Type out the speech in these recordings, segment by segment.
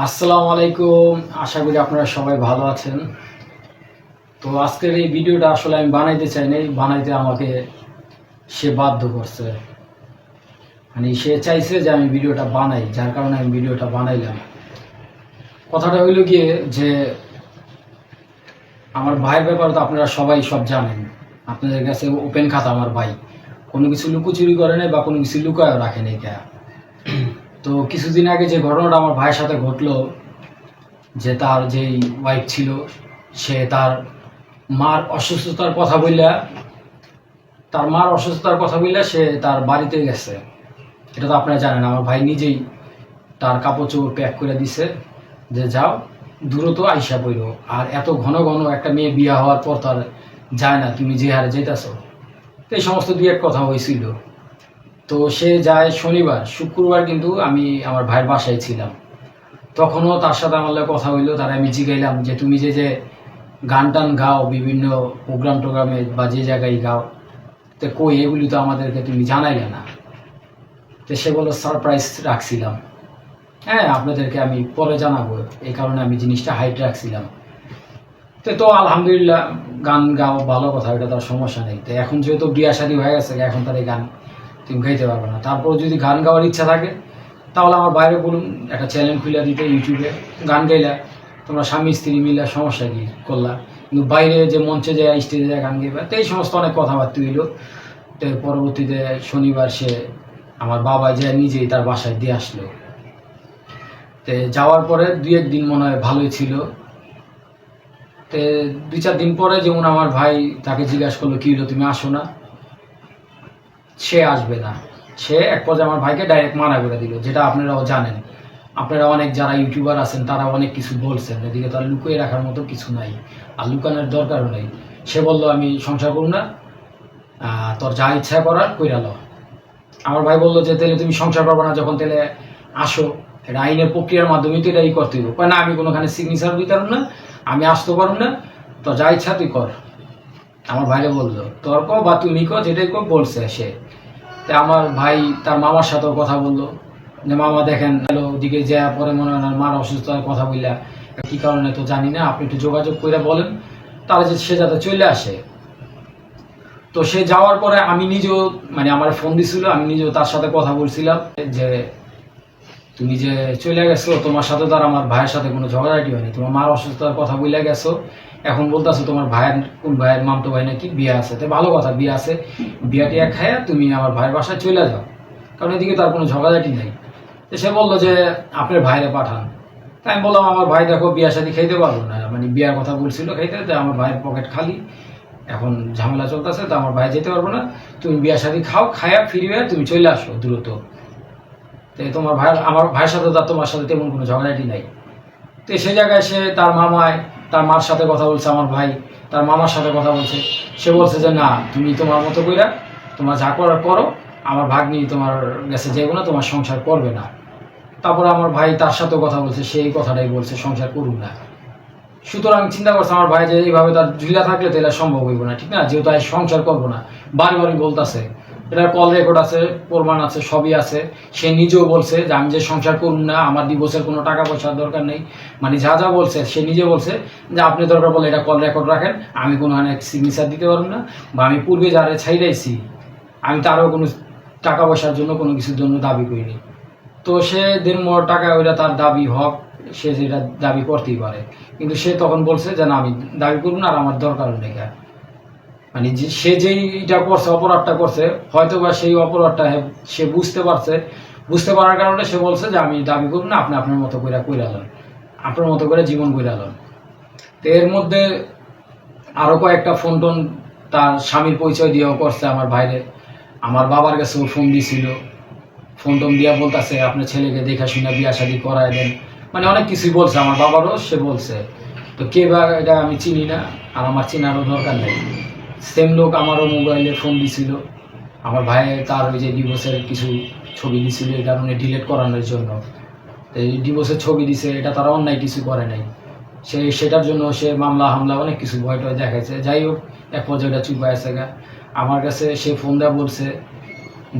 আসসালামু আলাইকুম। আশা করি আপনারা সবাই ভালো আছেন। তো আজকের এই ভিডিওটা আসলে আমি বানাইতে চাই নাই, বানাইতে আমাকে সে বাধ্য করছে। মানে সে চাইছে যে আমি ভিডিওটা বানাই, যার কারণে আমি ভিডিওটা বানাইলাম। কথাটা হইল গিয়ে যে আমার ভাইয়ের ব্যাপারে তো আপনারা সবাই সব জানেন। আপনাদের কাছে ওপেন খাতা আমার ভাই, কোনো কিছু লুকোচুরি করে নাই বা কোনো কিছু লুকায়ও রাখে নাই। তো কিছুদিন আগে যে ঘটনাটা আমার ভাইয়ের সাথে ঘটলো, যে তার যেই ওয়াইফ ছিল সে তার মার অসুস্থতার কথা বললে সে তার বাড়িতে গেছে। এটা তো আপনারা জানেন। আমার ভাই নিজেই তার কাপড় চোপড় প্যাক করে দিছে যে যাও দ্রুত আইসা পড়ো। আর এত ঘন ঘন একটা মেয়ে বিয়ে হওয়ার পর তার যায় না, তুমি যে হারে যেতেছ। তো এই সমস্ত দুই এক কথা হয়েছিল। তো সে যায় শনিবার, শুক্রবার কিন্তু আমি আমার ভাইয়ের বাসায় ছিলাম। তখনও তার সাথে আমার কথা হইলো। তারা আমি জিগাইলাম যে তুমি যে যে গান টান গাও বিভিন্ন টোগ্রামে বা যে জায়গায় গাও, তো কই এগুলি তো আমাদেরকে তুমি জানাইলে না। তো সে বললো সারপ্রাইজ রাখছিলাম, হ্যাঁ আপনাদেরকে আমি পরে জানাবো, এই কারণে আমি জিনিসটা হাইট রাখছিলাম। তো আলহামদুলিল্লাহ, গান গাও ভালো কথা, এটা তার সমস্যা নেই। তো এখন যেহেতু বিয়া শাদী হয়ে গেছে, এখন তার এই গান তুমি গাইতে পারবে না। তারপর যদি গান গাওয়ার ইচ্ছা থাকে তাহলে আমার বাইরে বলুন, একটা চ্যানেল খুলে দিতে ইউটিউবে, গান গাইলা তোমরা স্বামী স্ত্রী মিলে, সমস্যা কি করলা। কিন্তু বাইরে যে মঞ্চে যায়, স্টেজে যায় গান গাইবা, তো এই সমস্ত অনেক কথাবার্তা হইল। তো পরবর্তীতে শনিবার সে আমার বাবা যে নিজেই তার বাসায় দিয়ে আসলো। তো যাওয়ার পরে দুই এক দিন মনে হয় ভালোই ছিল। তো দুই চার দিন পরে যেমন আমার ভাই তাকে জিজ্ঞাসা করলো কি হলো, তুমি আসো না। সে আসবে না। সে এক পর্যায়ে আমার ভাইকে ডাইরেক্ট মানা করে দিল, যেটা আপনারাও জানেন। আপনারা অনেক যারা ইউটিউবার আছেন তারা অনেক কিছু বলছেন, এদিকে তার লুকিয়ে রাখার মতো কিছু নাই, আর লুকানোর দরকারও নেই। সে বলল আমি সংসার করব না, তোর যা ইচ্ছা করার কইরা লো। আমার ভাই বললো যে তাহলে তুমি সংসার করবো না যখন, তাহলে আসো, এটা আইনের প্রক্রিয়ার মাধ্যমে তো এটাই করতে হইব। না আমি কোনোখানে সিগনেচার দিতে পারব না, আমি আসতে পারব না, তোর যা ইচ্ছা তুই কর। আমার ভাইরে বললো তোর কো বা তুমি কো, যেটাই কো বলছে সে। তা আমার ভাই তার মামার সাথেও কথা বললো যে মামা দেখেন হ্যালো, ওদিকে যা পরে মনে হয় মার অসুস্থতার কথা বললা, কি কারণে তো জানি না, আপনি একটু যোগাযোগ করে বলেন তাহলে যে সে যাতে চলে আসে। তো সে যাওয়ার পরে আমি নিজেও, মানে আমার ফোন দিছিল, আমি নিজেও তার সাথে কথা বলছিলাম যে তুমি যে চলে গেছো, তোমার সাথে তো আর আমার ভাইয়ের সাথে কোনো ঝগড়াঝাটি হয়নি, তোমার মার অসুস্থতার কথা বলে গেছো, এখন বলতেছো তোমার ভাইয়ের কোন ভাইয়ের মামতো ভাই নাকি বিয়ে আছে। তো ভালো কথা, বিয়ে আছে, বিয়াটি এক খায়া তুমি আমার ভাইয়ের বাসায় চলে যাও, কারণ এদিকে তার কোনো ঝগড়াঝাটি নেই। তো সে বললো যে আপনার ভাইরে পাঠান। তাই আমি বললাম আমার ভাই দেখো বিয়ার সাথে খাইতে পারবো না, মানে বিয়ার কথা বলছিল খাইতে, তো আমার ভাইয়ের পকেট খালি, এখন ঝামেলা চলতেছে, তো আমার ভাই যেতে পারবো না, তুমি বিয়ার সাথে খাও, খায়া ফিরিয়ে তুমি চলে আসো দ্রুত। তো তোমার ভাই, আমার ভাইয়ের সাথে তার তোমার সাথে তেমন কোনো ঝগড়াটি নাই। তো সেই জায়গায় সে তার মামায়, তার মার সাথে কথা বলছে, আমার ভাই তার মামার সাথে কথা বলছে। সে বলছে যে না তুমি তোমার মতো কইরা তোমার যা করার করো, আমার ভাগ্নি তোমার কাছে যাইবো না, তোমার সংসার করবে না। তারপরে আমার ভাই তার সাথেও কথা বলছে, সেই কথাটাই বলছে সংসার করুন না। সুতরাং চিন্তা করছে আমার ভাই যে এইভাবে তার ঝুলা থাকলে তো এটা সম্ভব হইব না, ঠিক না, যেহেতু আমি সংসার করবো না, বারে বারে বলতেছে, এটার কল রেকর্ড আছে, প্রমাণ আছে, সবই আছে। সে নিজেও বলছে যে আমি যে সংসার করুন না, আমার ডিভোর্সের কোনো টাকা পয়সার দরকার নেই, মানে যা যা বলছে সে নিজে বলছে যে আপনি দরকার বলে এটা কল রেকর্ড রাখেন, আমি কোনো সিগনেচার দিতে পারবো না, বা আমি পূর্বে যারা ছাইড়াইছি আমি তারও কোনো টাকা পয়সার জন্য কোনো কিছুর জন্য দাবি করিনি। তো সে দেড় টাকা ওইটা তার দাবি হক, সে যেটা দাবি করতেই পারে। কিন্তু সে তখন বলছে যে না আমি দাবি করবো না, আর আমার দরকারও নেই। মানে সে যেইটা করছে, অপরাধটা করছে, হয়তো বা সেই অপরাধটা সে বুঝতে পারছে, বুঝতে পারার কারণে সে বলছে যে আমি দাবি করব না, আপনি আপনার মতো করে কইরালেন, আপনার মতো করে জীবন কইরালেন। তো এর মধ্যে আরো কয়েকটা ফোন টোন তার স্বামীর পরিচয় দিয়েও করছে আমার ভাইরে। আমার বাবার কাছেও ফোন দিছিল, ফোন টোন দিয়া বলতেছে আপনার ছেলেকে দেখা শুনে বিয়া শাদী করায় দেন, মানে অনেক কিছুই বলছে। আমার বাবারও সে বলছে। তো কে বা এটা আমি চিনি না, আর আমার চেনারও দরকার নেই। সেম লোক আমারও মোবাইলে ফোন দিছিল, আমার ভাই তার ওই যে ডিভোর্সের কিছু ছবি দিছিল, এই কারণে ডিলিট করানোর জন্য। তো এই ডিভোর্সের ছবি দিছে, এটা তারা অন্যায় কিছু করে নাই, সেটার জন্য সে মামলা হামলা অনেক কিছু ভয় টয় দেখাইছে। যাই হোক, এক পর্যায়ে এটা চুপ আছে গা। আমার কাছে সে ফোন দেওয়া বলছে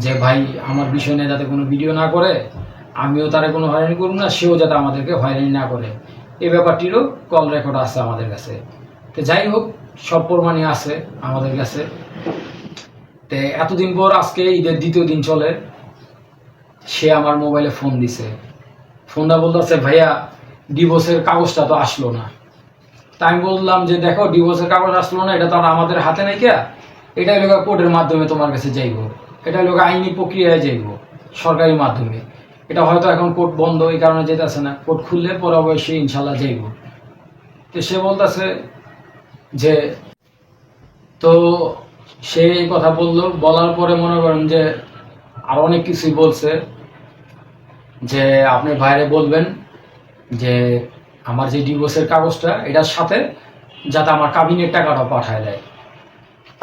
যে ভাই আমার বিষয় নিয়ে যাতে কোনো ভিডিও না করে, আমিও তারা কোনো হয়রানি করব না, সেও যাতে আমাদেরকে হয়রানি না করে। এই ব্যাপারটিরও কল রেকর্ড আছে আমাদের কাছে। তো যাই হোক, সব প্রমাণই আছে আমাদের কাছে। তো এতদিন পর আজকে ঈদের দ্বিতীয় দিন চলে, সে আমার মোবাইলে ফোন দিছে। ফোনটা বলতেছে, ভাইয়া ডিভোর্সের কাগজটা তো আসলো না। তা আমি বললাম যে দেখো, ডিভোর্সের কাগজ আসলো না, এটা তো আর আমাদের হাতে নাই কে, এটা হলো কোর্টের মাধ্যমে তোমার কাছে যাইব, এটা হলো আইনি প্রক্রিয়ায় যাইব, সরকারি মাধ্যমে। এটা হয়তো এখন কোর্ট বন্ধ, এই কারণে যেতেছে না, কোর্ট খুললে পরে অবশ্যই ইনশাল্লাহ যাইব। তো সে বলতেছে যে, তো সে এই কথা বললো, বলার পরে মনে করেন যে আর অনেক কিছুই বলছে, যে আপনি বাইরে বলবেন যে আমার যে ডিভোর্সের কাগজটা এটার সাথে যাতে আমার কাবিনের টাকাটা পাঠায় দেয়।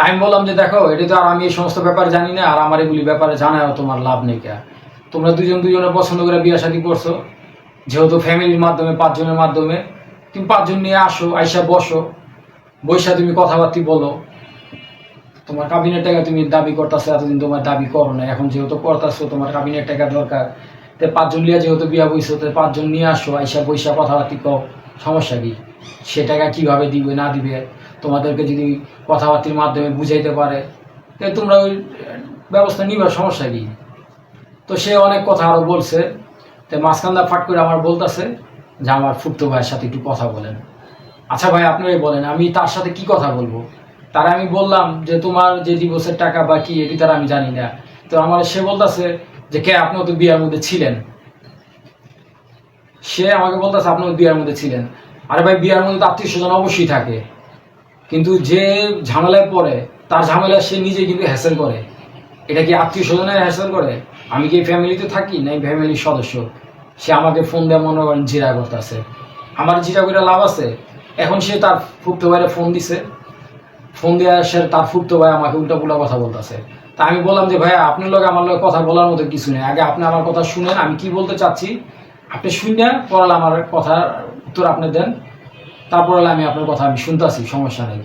আমি বললাম যে দেখো, এটা তো আর আমি এই সমস্ত ব্যাপার জানি না, আর আমার এগুলি ব্যাপারে জানাও তোমার লাভ নেই কে। তোমরা দুজনে পছন্দ করে বিয়ে শাদী করছো, যেহেতু ফ্যামিলির মাধ্যমে, 5 জনের মাধ্যমে, তুমি 5 জন নিয়ে আসো, আইসা বসো, বৈশা তুমি কথাবার্তি বলো। তোমার কাবিনের টাকা তুমি দাবি করতেছো, এতদিন তোমার দাবি করো না, এখন যেহেতু করতেছো তোমার কাবিনের টাকা দরকার, তো 5 জন লিয়া যেহেতু বিয়া বইছো, তো 5 জন নিয়ে আসো, আইসা বৈশা কথাবার্তি কও, সমস্যা কি? সে টাকা কিভাবে দিবে না দিবে তোমাদেরকে যদি কথাবার্তির মাধ্যমে বুঝাইতে পারে, তো তোমরা ওই ব্যবস্থা নিবে, সমস্যা কি? তো সে অনেক কথা আরো বলছে। তো মাঝখানটা ফাট করে আমার বলতেছে যে আমার ফুটতো ভাইয়ের সাথে একটু কথা বলেন। আচ্ছা ভাই, আপনারাই বলেন আমি তার সাথে কি কথা বলবো? তারা আমি বললাম যে তোমার যে ডিভোর্সের টাকা বা কি, এটি তারা আমি জানি না। তো আমার সে বলতেছে যে কে, আপনিও তো বিয়ার মধ্যে ছিলেন। সে আমাকে বলতেছে আপনিও বিয়ার মধ্যে ছিলেন। আরে ভাই, বিয়ার মধ্যে তো আত্মীয় স্বজন অবশ্যই থাকে, কিন্তু যে ঝামেলায় পড়ে তার ঝামেলা সে নিজে কিন্তু হ্যাসেল করে। এটা কি আত্মীয় স্বজনের হ্যাসেল করে? আমি কি ফ্যামিলিতে থাকি না ফ্যামিলির সদস্য? সে আমাকে ফোন দেওয়া মনে করেন জিরা করতেছে। আমার জিরা করে লাভ আছে? এখন সে তার ফুটতো ভাইয়ের ফোন দিছে, ফোন দিয়ে সে তার ফুটতো ভাই আমাকে উল্টাপুল্টা কথা বলতেছে। তা আমি বললাম যে ভাইয়া, আপনার লোক আমার লোক কথা বলার মতো কিছু নেই, আগে আপনি আমার কথা শুনেন, আমি কি বলতে চাচ্ছি আপনি শুনে পড়ালে আমার কথার উত্তর আপনি দেন, তারপরে আমি আপনার কথা আমি শুনতেছি, সমস্যা নেই।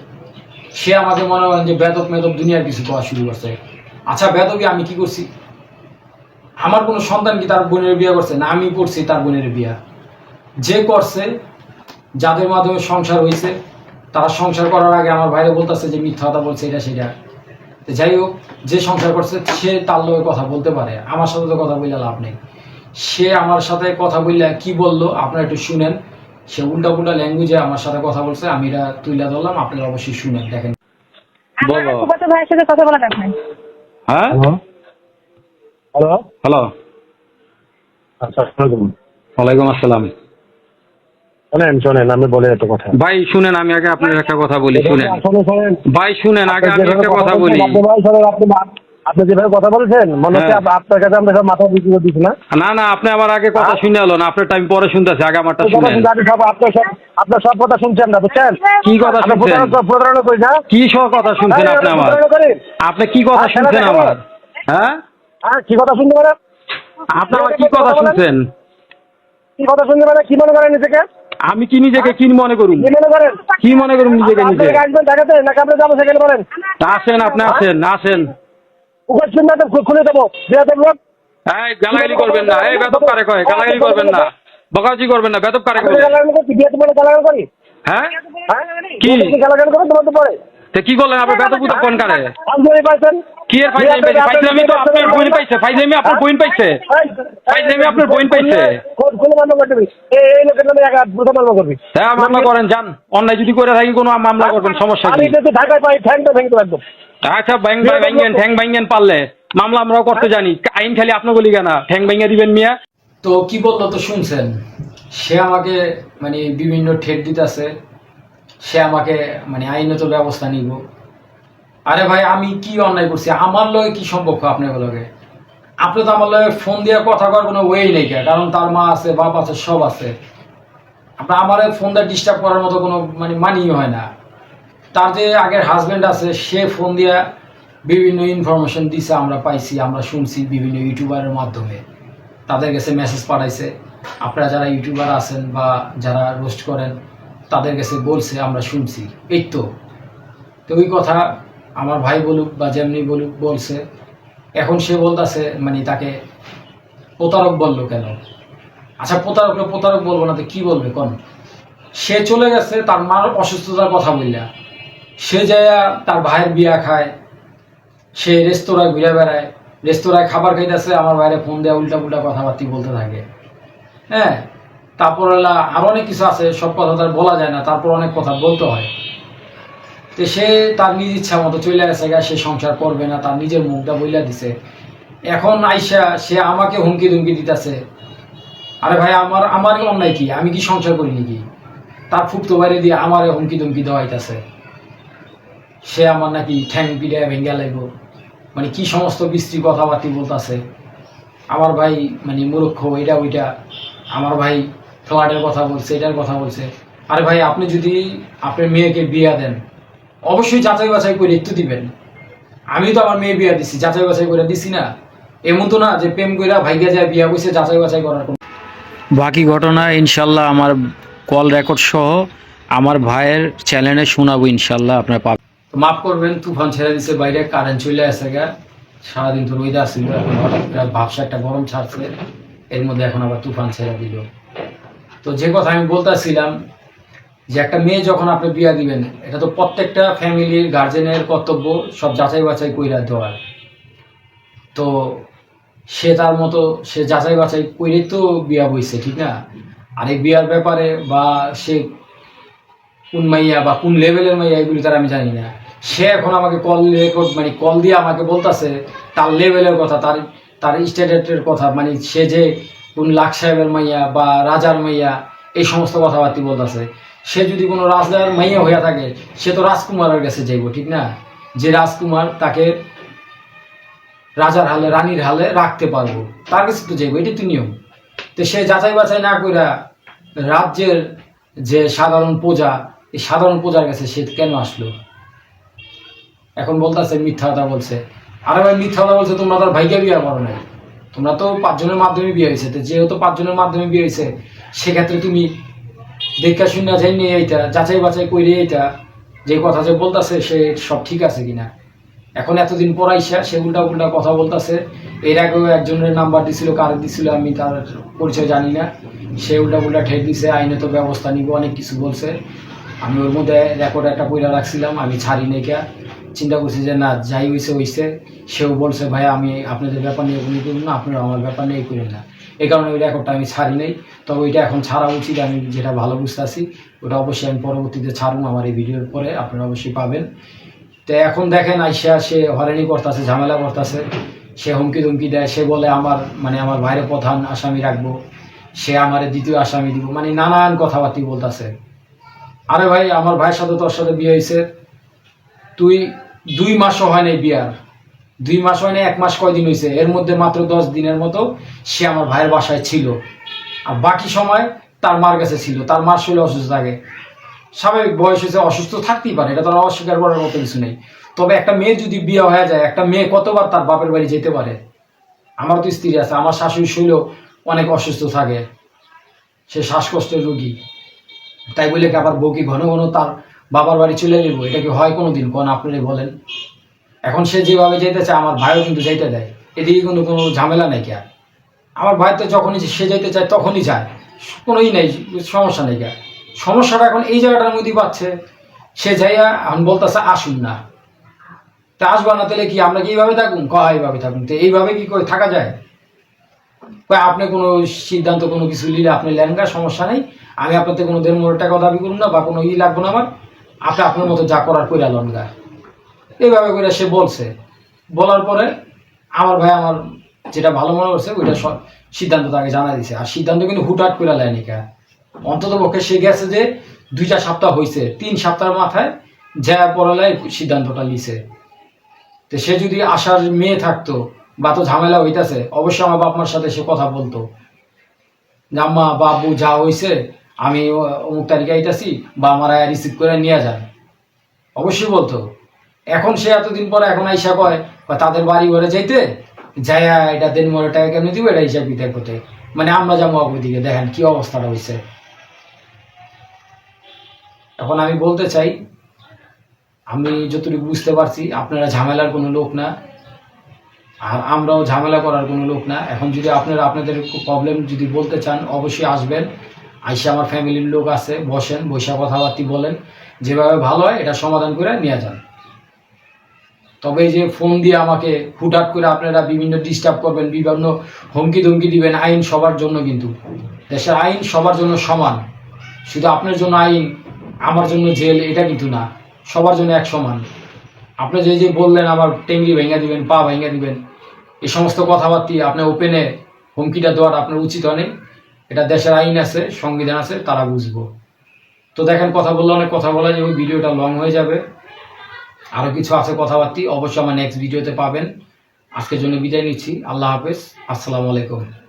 সে আমাকে মনে করেন যে বেদব মেদব দুনিয়ার কিছু করা শুরু করছে। আচ্ছা বেদবি আমি কি করছি? আমার কোনো সন্তান কি তার বোনের বিয়ে করছে না? আমি করছি তার বোনের বিয়া। যে করছে, যাদের মাধ্যমে সংসার হয়েছে, তারা সংসার করার আগে আমার ভাইরে বলতেছে যে মিথ্যা কথা বলছে, এটা সেটা। যাই হোক, যে সংসার করছে সে তার লোকের কথা বলতে পারে, আমার সাথে তো কথা বললে লাভ নেই। সে আমার সাথে কথা বললে কি বললো আপনারা একটু শুনেন। সে উল্টা পুল্টা ল্যাঙ্গুয়েজে আমার সাথে কথা বলছে, আমি এটা তুলে ধরলাম, আপনারা অবশ্যই শুনেন, দেখেন। বলো। ভাইয়ের সাথে কথা বলা দরকার। হ্যাঁ, হ্যালো। হ্যালো, আচ্ছা, আসসালামু ওয়ালাইকুম আসসালাম। শোনেন আমি বলে একটা কথা। ভাই শুনেন, আমি আগে আপনার একটা কথা বলি, শুনেন শোনেন ভাই, শুনেন আগে আমি একটা কথা বলি। আপনি যেভাবে কথা বলছেন মনে হচ্ছে হ্যাঁ। আপনার কাছে আমরা সব মাথা বিক্রি করে দিচ্ছি না। না না, আপনি আমার আগে কথা শুনে হলো না, আপনার টাইম পরে শুনতেছে, আগে আমারটা শুনেন। আপনার সব কথা শুনছেন না, বুঝছেন? কি কথা শুনছেন? প্রতারণা করি না। কি সব কথা শুনছেন আপনি আমার? আপনি কি কথা শুনছেন আমার? হ্যাঁ, হ্যাঁ, কি কথা শুনতে পারেন? আপনি আমার কি কথা শুনছেন? কি কথা শুনতে পারেন? কি মনে করেন নিজেকে? আমি কি নিজেকে কি মনে করুন? কি মনে করেন? কি মনে করুন নিজেকে নিজে? আপনাকে আসবেন দেখাতে নাকি আমরা যাবো সেখানে বলেন? আসেন, আপনি আসেন, আসেন। উপর শুনতে খুলে দেবো দিয়ে দেবো। এই গালাগালি করবেন না, এই বেদব কারে কয়? গালাগালি করবেন না, বকাবকি করবেন না, বেদব কারে কয়? গালাগালি করি? হ্যাঁ, হ্যাঁ? কি? গালাগালি করো তোমার তো পরে। তে কি করলেন আপনি? বেদব বুদব কোন কারে? ফাইজলামি পাইছেন? কি এর ফাইজলামি পাইছে? ফাইজলামি তো আপনার বোন পাইছে, ফাইজলামি আপনার বোন পাইছে, ফাইজলামি আপনার বোন পাইছে। কোন মামলা করবি? এই লোকের নামে এক প্রথম মামলা করবি। হ্যাঁ, মামলা করেন, যান। অন্যায় যদি করে থাকি কোনো মামলা করবেন, সমস্যা আমি কি? যদি ঢাকায় পাই ঠ্যাংটা ভেঙে দেবো একদম। আচ্ছা, ভাঙ্গেন, ঠ্যাং ভাঙ্গেন, পারলে মামলা আমরাও করতে জানি। আইন খালি আপনার বলি কেনা, ঠ্যাং ভাঙ্গা দিবেন মিয়া। তো কি বললো তো শুনছেন? সে আমাকে মানে বিভিন্ন ঠেট দিতেছে, সে আমাকে মানে আইনত ব্যবস্থা নিব। আরে ভাই, আমি কি অন্যায় করছি? আমার লগে কি সম্পর্ক আপনার লগে? আপনি তো আমার লগে ফোন দিয়ে কথা করার কোনো ওয়েই নেই, কারণ তার মা আছে, বাপ আছে, সব আছে। আপনার আমার ফোন দিয়ে ডিস্টার্ব করার মতো কোনো মানে মানিই হয় না। তার যে আগের হাজব্যান্ড আছে, সে ফোন দিয়ে বিভিন্ন ইনফরমেশন দিছে, আমরা পাইছি, আমরা শুনছি বিভিন্ন ইউটিউবারের মাধ্যমে। তাদের কাছে মেসেজ পাঠাইছে, আপনারা যারা ইউটিউবার আছেন বা যারা রোস্ট করেন তাদের কাছে বলছে, আমরা শুনছি। এই তো ওই কথা আমার ভাই বলুক বা যেমনি বলুক বলছে। এখন সে বলতেছে মানে তাকে প্রতারক বললো কেন? আচ্ছা প্রতারক বলবো না তো কি বলবে কোন? সে চলে গেছে তার মার অসুস্থতার কথা বললা, সে যায় তার ভাইয়ের বিয়া খায়, সে রেস্তোরাঁয় ঘুরে বেড়ায়, রেস্তোরাঁয় খাবার খাইতেছে, আমার বাইরে ফোন দেওয়া উল্টা পুল্টা কথাবার্তি বলতে থাকে। হ্যাঁ, তারপর আরো অনেক কিছু আছে, সব কথা তার বলা যায় না, তারপর অনেক কথা বলতে হয়। তো সে তার নিজ ইচ্ছা মতো চলে গেছে, সে সংসার করবে না, তার নিজের মুখটা বইলা দিছে। এখন আইসা সে আমাকে হুমকি ধুমকি দিতেছে। আরে ভাই, আমার অন্যায় কি? আমি কি সংসার করি নাকি? তার ফুপতো বাইরে দিয়ে আমারে হুমকি ধুমকি দেওয়াইতেছে, সে আমার নাকি ঠ্যাং পিড়ে ভেঙ্গা লাগব, মানে কি সমস্ত বিশ্রী কথাবার্তি বলতেছে। আমার ভাই মানে মূর্খ, এটা ওইটা, আমার ভাই ফ্ল্যাটের কথা বলছে, এটার কথা বলছে। আরে ভাই, আপনি যদি আপনার মেয়েকে বিয়া দেন, অবশ্যই যাচাই বাছাই করে একটু দিবেন। আমি তো আমার মেয়ে বিয়া দিছি, যাচাই বাছাই করে দিছি না? এমন তো না যে প্রেম কইরা ভাইগা যায় বিয়া বসে যাচাই বাছাই করার কোনো। বাকি ঘটনা ইনশাল্লাহ আমার কল রেকর্ড সহ আমার ভাইয়ের চ্যানেলে শোনাবো, ইনশাল্লাহ আপনার পাবেন। মাফ করবেন, তুফান ছেড়ে দিছে বাইরে, কারেন্ট চলে আসে গা, সারাদিন তো রোদ আসছিল, এখন হঠাৎ করে ভাবসা একটা গরম ছাড়ছে, এর মধ্যে এখন আবার তুফান ছেড়ে দিল। তো যে কথা আমি বলতেছিলাম, যে একটা মেয়ে যখন আপনি বিয়া দিবেন, এটা তো প্রত্যেকটা ফ্যামিলির গার্জেনের কর্তব্য সব যাচাই বাছাই কইরা দেওয়ার। তো সে তার মতো সে যাচাই বাছাই কইরেই তো বিয়া বইছে, ঠিক না? আর এই বিয়ার ব্যাপারে বা সে কোন মাইয়া বা কোন লেভেলের মাইয়া এগুলি তার আমি জানি না। সে এখন আমাকে কল রেকর্ড মানে কল দিয়ে আমাকে বলতেছে তার লেভেলের কথা, তার তার স্ট্যাটাসের কথা, মানে সে যে কোন লাখ সাহেবের মাইয়া বা রাজার মাইয়া, এই সমস্ত কথাবার্তি বলতেছে। সে যদি কোনো রাজার মাইয়া হইয়া থাকে, সে তো রাজকুমারের কাছে যাইব, ঠিক না? যে রাজকুমার তাকে রাজার হালে রানীর হালে রাখতে পারবো, তার কাছে তো যাইব, এটি তো নিয়ম। তো সে যাচাই বাছাই না কইরা রাজ্যের যে সাধারণ প্রজা, এই সাধারণ প্রজার কাছে সে কেন আসলো? এখন বলতেছে মিথ্যা কথা বলছে। আরে ভাই, মিথ্যা কথা বলছে, তোমরা তার ভাইকে বিয়ে করো নাই, তোমরা তো 5 জনের মাধ্যমে বিয়ে হয়েছে। তো যেহেতু 5 জনের মাধ্যমে বিয়ে হয়েছে, সেক্ষেত্রে তুমি দেখা শুনে যাই নিয়ে এইটা যাচাই বাছাই করে এইটা যে কথা যে বলতেছে সে সব ঠিক আছে কিনা। এখন এতদিন পর আইসা সে উল্টা উল্টা কথা বলতেছে। এর আগেও একজনের নাম্বার দিছিল, কারে দিছিল আমি তার পরিচয় জানি না, সে উল্টা উল্টা ঠেক দিছে, আইনে তো ব্যবস্থা নিব, অনেক কিছু বলছে। আমি ওর মধ্যে রেকর্ড একটা কইরা রাখছিলাম, আমি ছাড়ি নাই কে, চিন্তা করছি যে না, যাই হয়েছে হয়েছে। সেও বলছে ভাই আমি আপনাদের ব্যাপার নিয়ে কোনো করুন না, আপনারা আমার ব্যাপার নিয়ে করেন না, এই কারণে ওই রেকর্ডটা আমি ছাড়ি নাই। তবে ওইটা এখন ছাড়া উচিত, আমি যেটা ভালো বুঝতেছি, ওটা অবশ্যই আমি পরবর্তীতে ছাড়ুন, আমার এই ভিডিওর পরে আপনারা অবশ্যই পাবেন। তো এখন দেখেন আইসা সে হয়রানি করতেছে, ঝামেলা করতেছে, সে হুমকি ধুমকি দেয়, সে বলে আমার মানে আমার ভাইয়ের প্রধান আসামি রাখবো, সে আমার দ্বিতীয় আসামি দিব, মানে নানান কথাবার্তি বলতেছে। আরে ভাই, আমার ভাইয়ের সাথে তোর সাথে বিয়ে হয়েছে, তুই 2 মাসও হয় নাই বিয়ার, 2 মাস হয় নাই, 1 মাস কয়দিন হয়েছে, এর মধ্যে মাত্র 10 দিনের মতো সে আমার ভাইয়ের বাসায় ছিল, আর বাকি সময় তার মার কাছে ছিল। তার মার শরীরে অসুস্থ থাকে, স্বাভাবিক বয়স হয়েছে, অসুস্থ থাকতেই পারে, এটা তো অস্বীকার করার মতো কিছু নেই। তবে একটা মেয়ে যদি বিয়ে হয়ে যায়, একটা মেয়ে কতবার তার বাপের বাড়ি যেতে পারে? আমার তো স্ত্রী আছে, আমার শাশুড়ি শরীরও অনেক অসুস্থ থাকে, সে শ্বাসকষ্টের রোগী, তাই বলে কি আবার বউ কি ঘন ঘন তার বাবার বাড়ি চলে যাবো? এটা কি হয় কোনোদিন? কোন আপনারাই বলেন। এখন সে যেভাবে যেতে চায়, আমার ভাইও কিন্তু যাইতে দেয়, এদিকে কিন্তু কোনো ঝামেলা নাই কে। আমার ভাই তো যখনই সে যাইতে চায় তখনই যায়, কোনোই নেই, সমস্যা নেই কে। সমস্যাটা এখন এই জায়গাটার মধ্যেই পাচ্ছে, সে যাইয়া এখন বলতেছে আসুন না। তা আসবা না তাহলে কি আমরা কি এইভাবে থাকুন? এইভাবে থাকুন, তো এইভাবে কি করে থাকা যায়? আপনি কোনো সিদ্ধান্ত কোনো কিছু নিলে আপনি লেনগা, সমস্যা নেই, আমি আপনাদের কোনো দেড় টাকা দাবি করুন না বা কোনো লাগবো না আমার, আপনি আপনার মতো যা করার কইরা লনগা। এইভাবে করে সে বলছে। বলার পরে আমার ভাই আমার যেটা ভালো মনে করছে ওইটা সিদ্ধান্ত তাকে জানা দিছে। আর সিদ্ধান্ত কিন্তু হুটহাট করে লাইনি কা, অন্তত পক্ষে সে গেছে যে 2টা সপ্তাহ হয়েছে, 3 সপ্তাহের মাথায় যা পড়ালে সিদ্ধান্তটা নিছে। তো সে যদি আসার মেয়ে থাকতো বা তো ঝামেলা হইতেছে, অবশ্যই আমার বাপ মার সাথে সে কথা বলতো, আম্মা বাবু যা হয়েছে আমি অমুক তারিখে আইতাছি, বা আমার রিসিভ করে নিয়ে যান, অবশ্যই বলতো। এখন সে এতদিন পরে এখন আইসা কয় তাদের বাড়ি ঘরে যাইতে যাই, এটা দেড় টাকা কেন দিব, এটা হিসাব বিতার করতে, মানে আমরা যাবো দিকে। দেখেন কি অবস্থাটা হয়েছে। এখন আমি বলতে চাই, আমি যতটুকু বুঝতে পারছি আপনারা ঝামেলার কোনো লোক না, আর আমরাও ঝামেলা করার কোনো লোক না। এখন যদি আপনারা আপনাদের প্রবলেম যদি বলতে চান অবশ্যই আসবেন, আইসা আমার ফ্যামিলির লোক আছে, বসেন, বৈশা কথাবার্তি বলেন, যেভাবে ভালো হয় এটা সমাধান করে নিয়ে যান। তবে এই যে ফোন দিয়ে আমাকে হুটহাট করে আপনারা বিভিন্ন ডিস্টার্ব করবেন, বিভিন্ন হুমকি ধমকি দিবেন, আইন সবার জন্য, কিন্তু দেশের আইন সবার জন্য সমান। শুধু আপনার জন্য আইন, আমার জন্য জেল, এটা কিন্তু না, সবার জন্য এক সমান। আপনি যে বললেন আমার টেঙ্গি ভেঙে দিবেন, পা ভেঙে দিবেন, এই সমস্ত কথাবার্তি আপনি ওপেনে হুমকিটা দেওয়ার আপনার উচিত অনেক। এটা দেশের আইন আছে, সংবিধান আছে, তারা বুঝবো। তো দেখেন, কথা বললে অনেক কথা বলা যাবে, ভিডিওটা লং হয়ে যাবে। আরও কিছু আছে কথাবার্তি, অবশ্যই আমার নেক্সট ভিডিওতে পাবেন। আজকের জন্য বিদায় নিচ্ছি। আল্লাহ হাফেজ, আসসালামু আলাইকুম।